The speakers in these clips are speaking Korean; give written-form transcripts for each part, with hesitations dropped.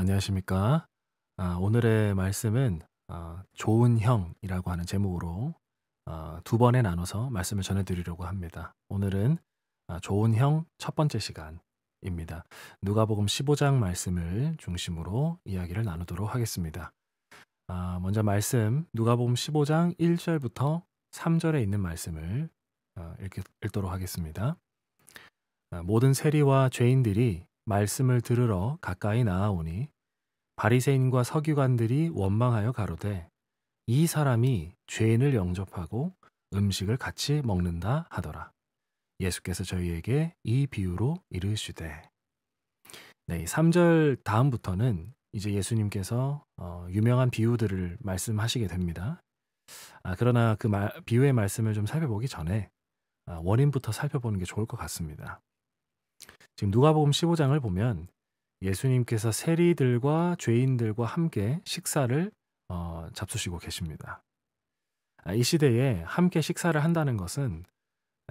안녕하십니까. 오늘의 말씀은 좋은 형이라고 하는 제목으로 두 번에 나눠서 말씀을 전해드리려고 합니다. 오늘은 좋은 형 첫 번째 시간입니다. 누가복음 15장 말씀을 중심으로 이야기를 나누도록 하겠습니다. 먼저 말씀 누가복음 15장 1절부터 3절에 있는 말씀을 읽도록 하겠습니다. 모든 세리와 죄인들이 말씀을 들으러 가까이 나아오니 바리새인과 서기관들이 원망하여 가로되 이 사람이 죄인을 영접하고 음식을 같이 먹는다 하더라. 예수께서 저희에게 이 비유로 이르시되. 네, 3절 다음부터는 이제 예수님께서 유명한 비유들을 말씀하시게 됩니다. 그러나 그 비유의 말씀을 좀 살펴보기 전에 원인부터 살펴보는 게 좋을 것 같습니다. 지금 누가복음 15장을 보면 예수님께서 세리들과 죄인들과 함께 식사를 잡수시고 계십니다. 이 시대에 함께 식사를 한다는 것은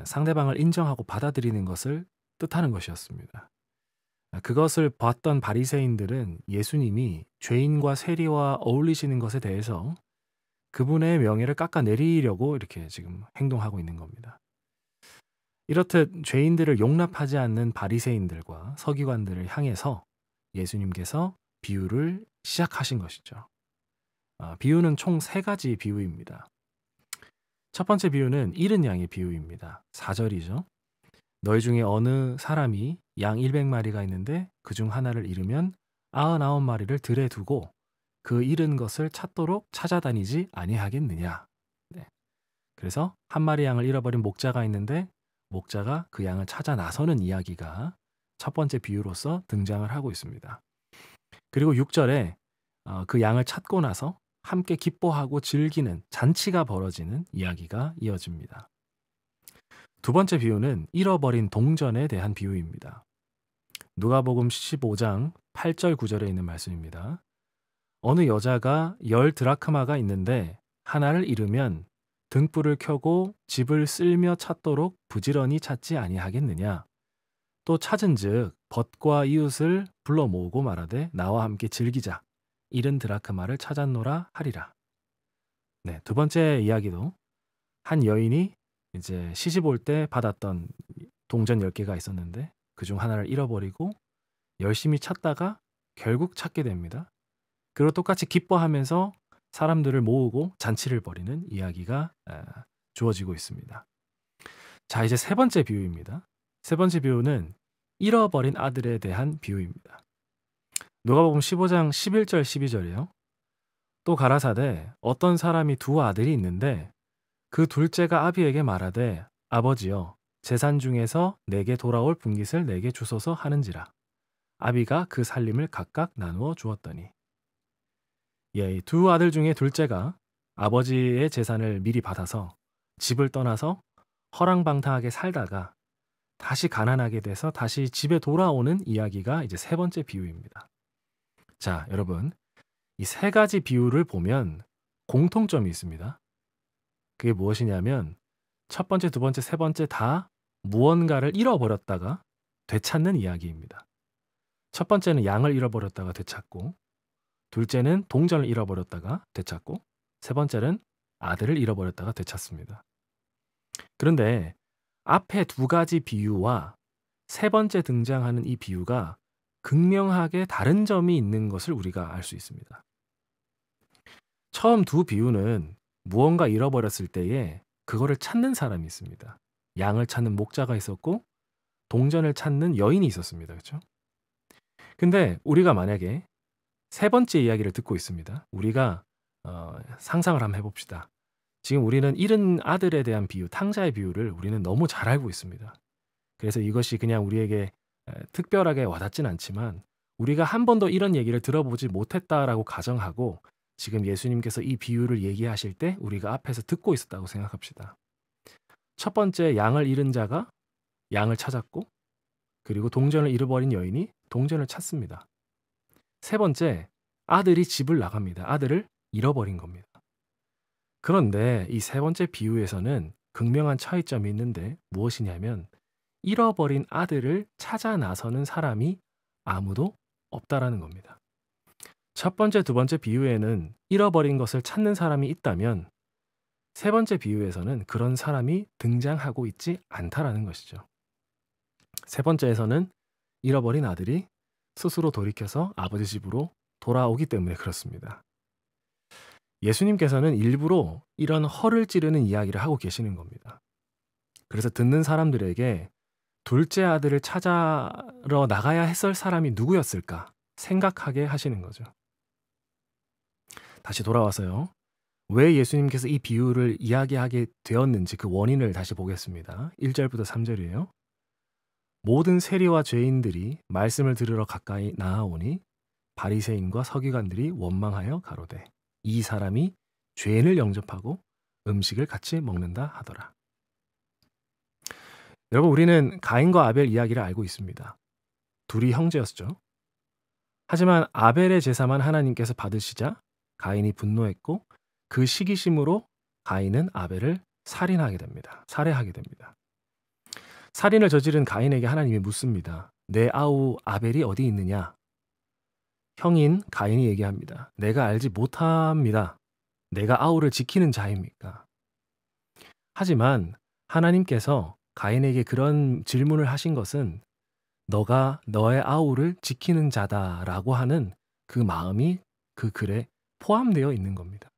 상대방을 인정하고 받아들이는 것을 뜻하는 것이었습니다. 그것을 봤던 바리새인들은 예수님이 죄인과 세리와 어울리시는 것에 대해서 그분의 명예를 깎아내리려고 이렇게 지금 행동하고 있는 겁니다. 이렇듯 죄인들을 용납하지 않는 바리새인들과 서기관들을 향해서 예수님께서 비유를 시작하신 것이죠. 비유는 총 3가지 비유입니다. 첫 번째 비유는 잃은 양의 비유입니다. 4절이죠. 너희 중에 어느 사람이 양 100마리가 있는데 그중 하나를 잃으면 99마리를 들에 두고 그 잃은 것을 찾도록 찾아다니지 아니하겠느냐. 네. 그래서 한 마리 양을 잃어버린 목자가 있는데 목자가 그 양을 찾아 나서는 이야기가 첫 번째 비유로서 등장을 하고 있습니다. 그리고 6절에 그 양을 찾고 나서 함께 기뻐하고 즐기는 잔치가 벌어지는 이야기가 이어집니다. 두 번째 비유는 잃어버린 동전에 대한 비유입니다. 누가복음 15장 8절 9절에 있는 말씀입니다. 어느 여자가 10드라크마가 있는데 하나를 잃으면 등불을 켜고 집을 쓸며 찾도록 부지런히 찾지 아니하겠느냐. 또 찾은즉 벗과 이웃을 불러 모으고 말하되 나와 함께 즐기자. 잃은 드라크마를 찾았노라 하리라. 네, 두 번째 이야기도 한 여인이 이제 시집 올 때 받았던 동전 10개가 있었는데 그중 하나를 잃어버리고 열심히 찾다가 결국 찾게 됩니다. 그리고 똑같이 기뻐하면서 사람들을 모으고 잔치를 벌이는 이야기가 주어지고 있습니다. 자, 이제 세 번째 비유입니다. 세 번째 비유는 잃어버린 아들에 대한 비유입니다. 누가복음 15장 11절 12절이요. 또 가라사대 어떤 사람이 두 아들이 있는데 그 둘째가 아비에게 말하되 아버지여 재산 중에서 내게 돌아올 분깃을 내게 주소서 하는지라. 아비가 그 살림을 각각 나누어 주었더니. 예, 두 아들 중에 둘째가 아버지의 재산을 미리 받아서 집을 떠나서 허랑방탕하게 살다가 다시 가난하게 돼서 다시 집에 돌아오는 이야기가 이제 세 번째 비유입니다. 자, 여러분, 이 3가지 비유를 보면 공통점이 있습니다. 그게 무엇이냐면 첫 번째, 두 번째, 세 번째 다 무언가를 잃어버렸다가 되찾는 이야기입니다. 첫 번째는 양을 잃어버렸다가 되찾고, 둘째는 동전을 잃어버렸다가 되찾고, 세 번째는 아들을 잃어버렸다가 되찾습니다. 그런데 앞에 2가지 비유와 세 번째 등장하는 이 비유가 극명하게 다른 점이 있는 것을 우리가 알 수 있습니다. 처음 두 비유는 무언가 잃어버렸을 때에 그거를 찾는 사람이 있습니다. 양을 찾는 목자가 있었고 동전을 찾는 여인이 있었습니다. 그렇죠? 근데 우리가 만약에 세 번째 이야기를 듣고 있습니다. 우리가 상상을 한번 해봅시다. 지금 우리는 잃은 아들에 대한 비유, 탕자의 비유를 우리는 너무 잘 알고 있습니다. 그래서 이것이 그냥 우리에게 특별하게 와닿진 않지만 우리가 한 번도 이런 얘기를 들어보지 못했다라고 가정하고 지금 예수님께서 이 비유를 얘기하실 때 우리가 앞에서 듣고 있었다고 생각합시다. 첫 번째 양을 잃은 자가 양을 찾았고 그리고 동전을 잃어버린 여인이 동전을 찾습니다. 세 번째, 아들이 집을 나갑니다. 아들을 잃어버린 겁니다. 그런데 이 세 번째 비유에서는 극명한 차이점이 있는데 무엇이냐면 잃어버린 아들을 찾아 나서는 사람이 아무도 없다라는 겁니다. 첫 번째, 두 번째 비유에는 잃어버린 것을 찾는 사람이 있다면 세 번째 비유에서는 그런 사람이 등장하고 있지 않다라는 것이죠. 세 번째에서는 잃어버린 아들이 스스로 돌이켜서 아버지 집으로 돌아오기 때문에 그렇습니다. 예수님께서는 일부러 이런 허를 찌르는 이야기를 하고 계시는 겁니다. 그래서 듣는 사람들에게 둘째 아들을 찾아러 나가야 했을 사람이 누구였을까 생각하게 하시는 거죠. 다시 돌아와서요. 왜 예수님께서 이 비유를 이야기하게 되었는지 그 원인을 다시 보겠습니다. 1절부터 3절이에요. 모든 세리와 죄인들이 말씀을 들으러 가까이 나아오니 바리새인과 서기관들이 원망하여 가로되 이 사람이 죄인을 영접하고 음식을 같이 먹는다 하더라. 여러분, 우리는 가인과 아벨 이야기를 알고 있습니다. 둘이 형제였죠. 하지만 아벨의 제사만 하나님께서 받으시자 가인이 분노했고 그 시기심으로 가인은 아벨을 살해하게 됩니다. 살인을 저지른 가인에게 하나님이 묻습니다. 내 아우 아벨이 어디 있느냐? 형인 가인이 얘기합니다. 내가 알지 못합니다. 내가 아우를 지키는 자입니까? 하지만 하나님께서 가인에게 그런 질문을 하신 것은 너가 너의 아우를 지키는 자다라고 하는 그 마음이 그 글에 포함되어 있는 겁니다.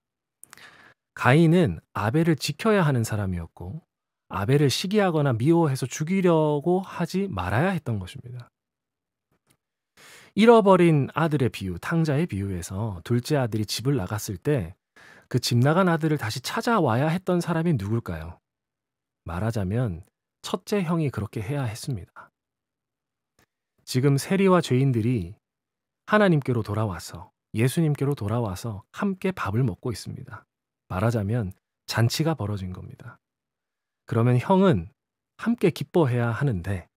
가인은 아벨을 지켜야 하는 사람이었고 아벨을 시기하거나 미워해서 죽이려고 하지 말아야 했던 것입니다. 잃어버린 아들의 비유, 탕자의 비유에서 둘째 아들이 집을 나갔을 때 그 집 나간 아들을 다시 찾아와야 했던 사람이 누굴까요? 말하자면 첫째 형이 그렇게 해야 했습니다. 지금 세리와 죄인들이 하나님께로 돌아와서 예수님께로 돌아와서 함께 밥을 먹고 있습니다. 말하자면 잔치가 벌어진 겁니다. 그러면 형은 함께 기뻐해야 하는데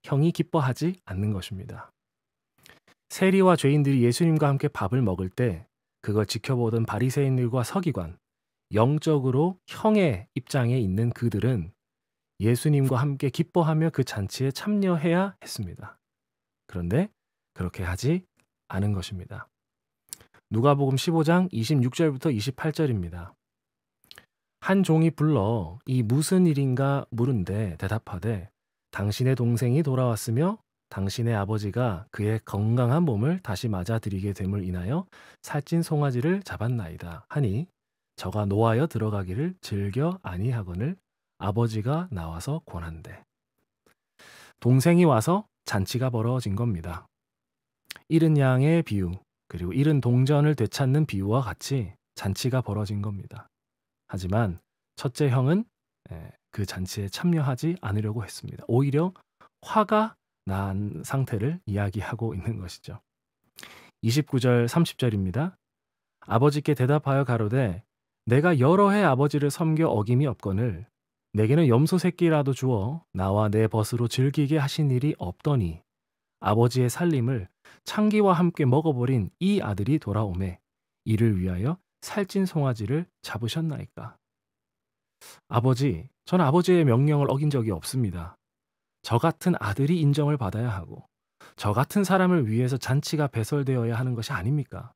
형이 기뻐하지 않는 것입니다. 세리와 죄인들이 예수님과 함께 밥을 먹을 때 그걸 지켜보던 바리새인들과 서기관, 영적으로 형의 입장에 있는 그들은 예수님과 함께 기뻐하며 그 잔치에 참여해야 했습니다. 그런데 그렇게 하지 않은 것입니다. 누가복음 15장 26절부터 28절입니다. 한 종이 불러 이 무슨 일인가 물은데 대답하되 당신의 동생이 돌아왔으며 당신의 아버지가 그의 건강한 몸을 다시 맞아들이게 됨을 인하여 살찐 송아지를 잡았나이다 하니 저가 노하여 들어가기를 즐겨 아니하거늘 아버지가 나와서 권한대. 동생이 와서 잔치가 벌어진 겁니다. 잃은 양의 비유 그리고 잃은 동전을 되찾는 비유와 같이 잔치가 벌어진 겁니다. 하지만 첫째 형은 그 잔치에 참여하지 않으려고 했습니다. 오히려 화가 난 상태를 이야기하고 있는 것이죠. 29절 30절입니다. 아버지께 대답하여 가로되 내가 여러 해 아버지를 섬겨 어김이 없거늘 내게는 염소 새끼라도 주어 나와 내 벗으로 즐기게 하신 일이 없더니 아버지의 살림을 창기와 함께 먹어버린 이 아들이 돌아오매 이를 위하여 살찐 송아지를 잡으셨나이까. 아버지, 전 아버지의 명령을 어긴 적이 없습니다. 저 같은 아들이 인정을 받아야 하고 저 같은 사람을 위해서 잔치가 배설되어야 하는 것이 아닙니까?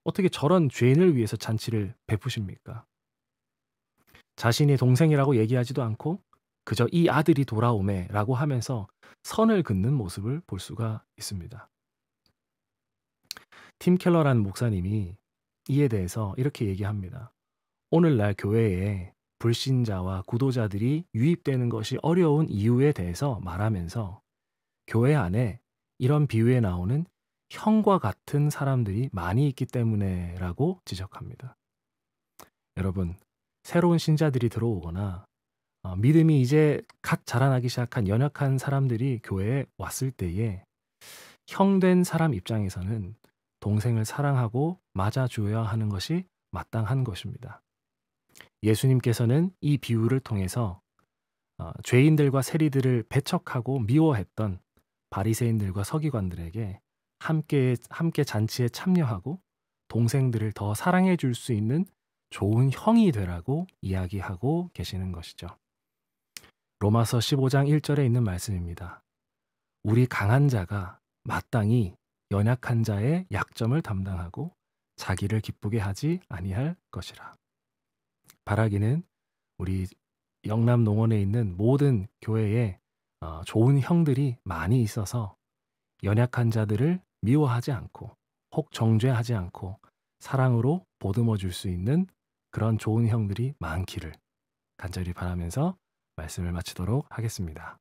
어떻게 저런 죄인을 위해서 잔치를 베푸십니까? 자신이 동생이라고 얘기하지도 않고 그저 이 아들이 돌아오매라고 하면서 선을 긋는 모습을 볼 수가 있습니다. 팀 켈러라는 목사님이 이에 대해서 이렇게 얘기합니다. 오늘날 교회에 불신자와 구도자들이 유입되는 것이 어려운 이유에 대해서 말하면서 교회 안에 이런 비유에 나오는 형과 같은 사람들이 많이 있기 때문에 라고 지적합니다. 여러분, 새로운 신자들이 들어오거나 믿음이 이제 갓 자라나기 시작한 연약한 사람들이 교회에 왔을 때에 형된 사람 입장에서는 동생을 사랑하고 맞아줘야 하는 것이 마땅한 것입니다. 예수님께서는 이 비유를 통해서 죄인들과 세리들을 배척하고 미워했던 바리새인들과 서기관들에게 함께 잔치에 참여하고 동생들을 더 사랑해 줄 수 있는 좋은 형이 되라고 이야기하고 계시는 것이죠. 로마서 15장 1절에 있는 말씀입니다. 우리 강한 자가 마땅히 연약한 자의 약점을 담당하고 자기를 기쁘게 하지 아니할 것이라. 바라기는 우리 영남 농원에 있는 모든 교회에 좋은 형들이 많이 있어서 연약한 자들을 미워하지 않고 혹 정죄하지 않고 사랑으로 보듬어 줄 수 있는 그런 좋은 형들이 많기를 간절히 바라면서 말씀을 마치도록 하겠습니다.